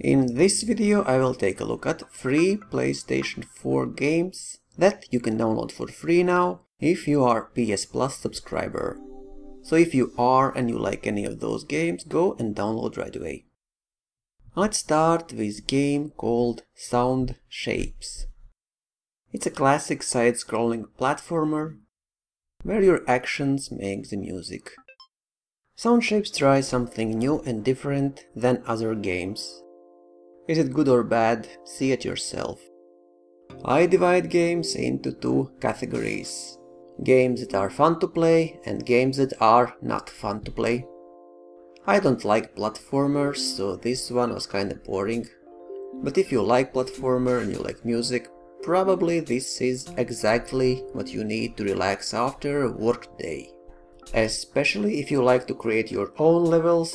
In this video I will take a look at 3 PlayStation 4 games that you can download for free now if you are PS Plus subscriber. So if you are and you like any of those games, go and download right away. Let's start with a game called Sound Shapes. It's a classic side-scrolling platformer where your actions make the music. Sound Shapes try something new and different than other games. Is it good or bad? See it yourself. I divide games into 2 categories. Games that are fun to play and games that are not fun to play. I don't like platformers, so this one was kinda boring. But if you like platformer and you like music, probably this is exactly what you need to relax after a work day. Especially if you like to create your own levels,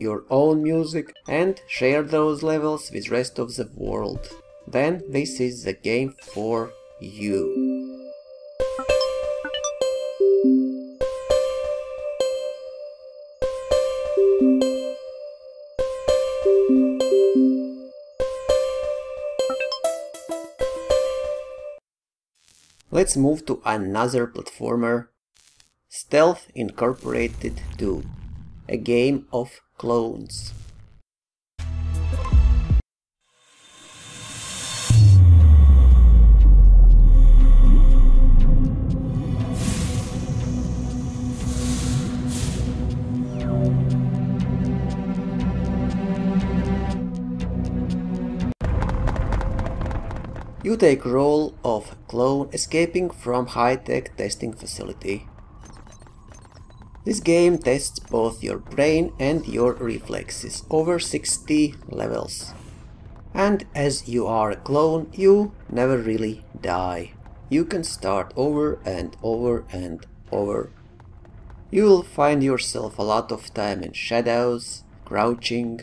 your own music and share those levels with rest of the world. Then this is the game for you. Let's move to another platformer, Stealth Incorporated 2, a game of clones. You take role of clone escaping from high-tech testing facility. This game tests both your brain and your reflexes over 60 levels. And as you are a clone, you never really die. You can start over and over and over. You will find yourself a lot of time in shadows, crouching,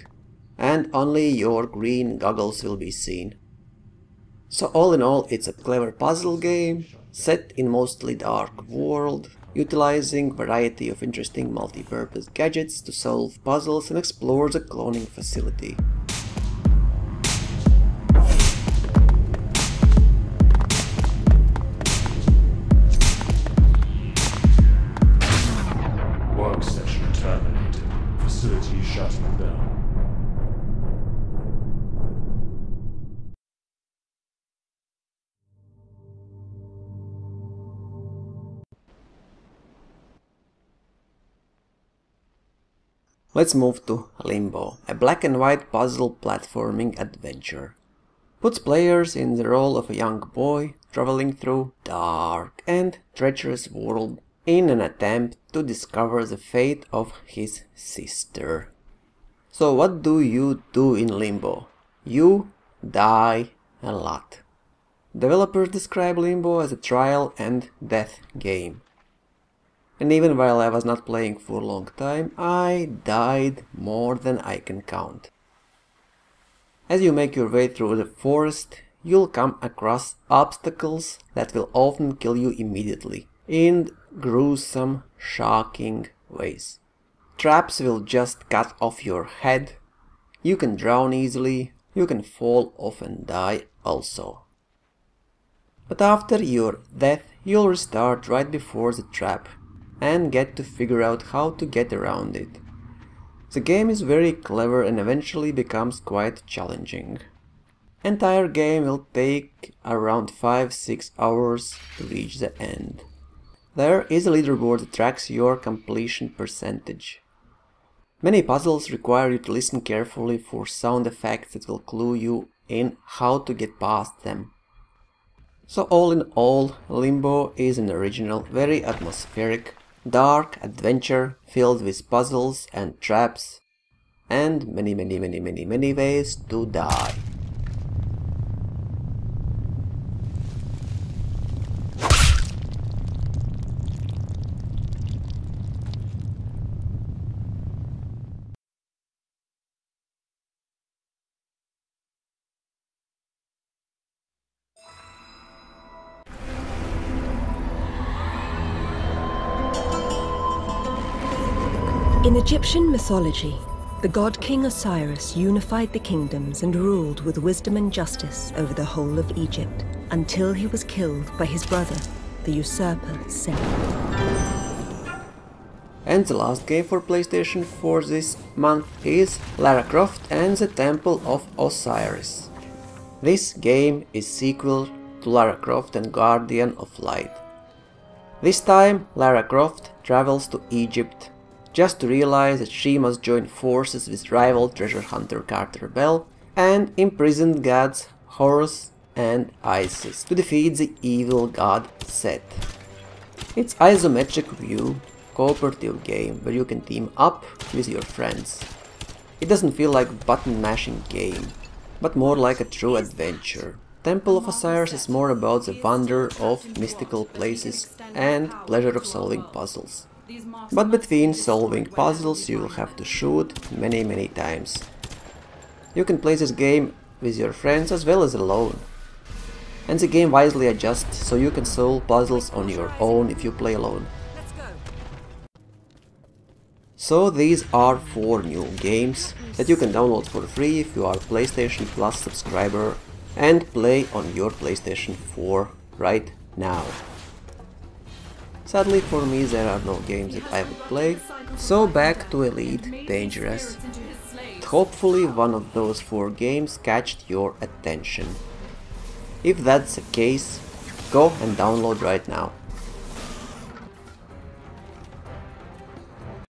and only your green goggles will be seen. So all in all, it's a clever puzzle game, set in mostly dark world, utilizing variety of interesting multi-purpose gadgets to solve puzzles and explore the cloning facility. Work session terminated. Facility shutting down. Let's move to Limbo, a black and white puzzle platforming adventure. Puts players in the role of a young boy traveling through dark and treacherous world in an attempt to discover the fate of his sister. So what do you do in Limbo? You die a lot. Developers describe Limbo as a trial and death game. And even while I was not playing for a long time, I died more than I can count. As you make your way through the forest, you'll come across obstacles that will often kill you immediately, in gruesome, shocking ways. Traps will just cut off your head, you can drown easily, you can fall off and die also. But after your death, you'll restart right before the trap and get to figure out how to get around it. The game is very clever and eventually becomes quite challenging. Entire game will take around 5-6 hours to reach the end. There is a leaderboard that tracks your completion percentage. Many puzzles require you to listen carefully for sound effects that will clue you in how to get past them. So all in all, Limbo is an original, very atmospheric, dark adventure filled with puzzles and traps and many ways to die. In Egyptian mythology, The god king Osiris unified the kingdoms and ruled with wisdom and justice over the whole of Egypt, until he was killed by his brother, the usurper Set. And the last game for PlayStation 4 this month is Lara Croft and the Temple of Osiris. This game is sequel to Lara Croft and Guardian of Light. This time Lara Croft travels to Egypt just to realize that she must join forces with rival treasure hunter Carter Bell and imprisoned gods Horus and Isis to defeat the evil god Set. It's isometric view cooperative game where you can team up with your friends. It doesn't feel like button mashing game, but more like a true adventure. Temple of Osiris is more about the wonder of mystical places and pleasure of solving puzzles. But between solving puzzles you will have to shoot many times. You can play this game with your friends as well as alone. And the game wisely adjusts so you can solve puzzles on your own if you play alone. So these are 4 new games that you can download for free if you are a PlayStation Plus subscriber and play on your PlayStation 4 right now. Sadly for me there are no games that I would play, so back to Elite Dangerous. Hopefully one of those 4 games catched your attention. If that's the case, go and download right now.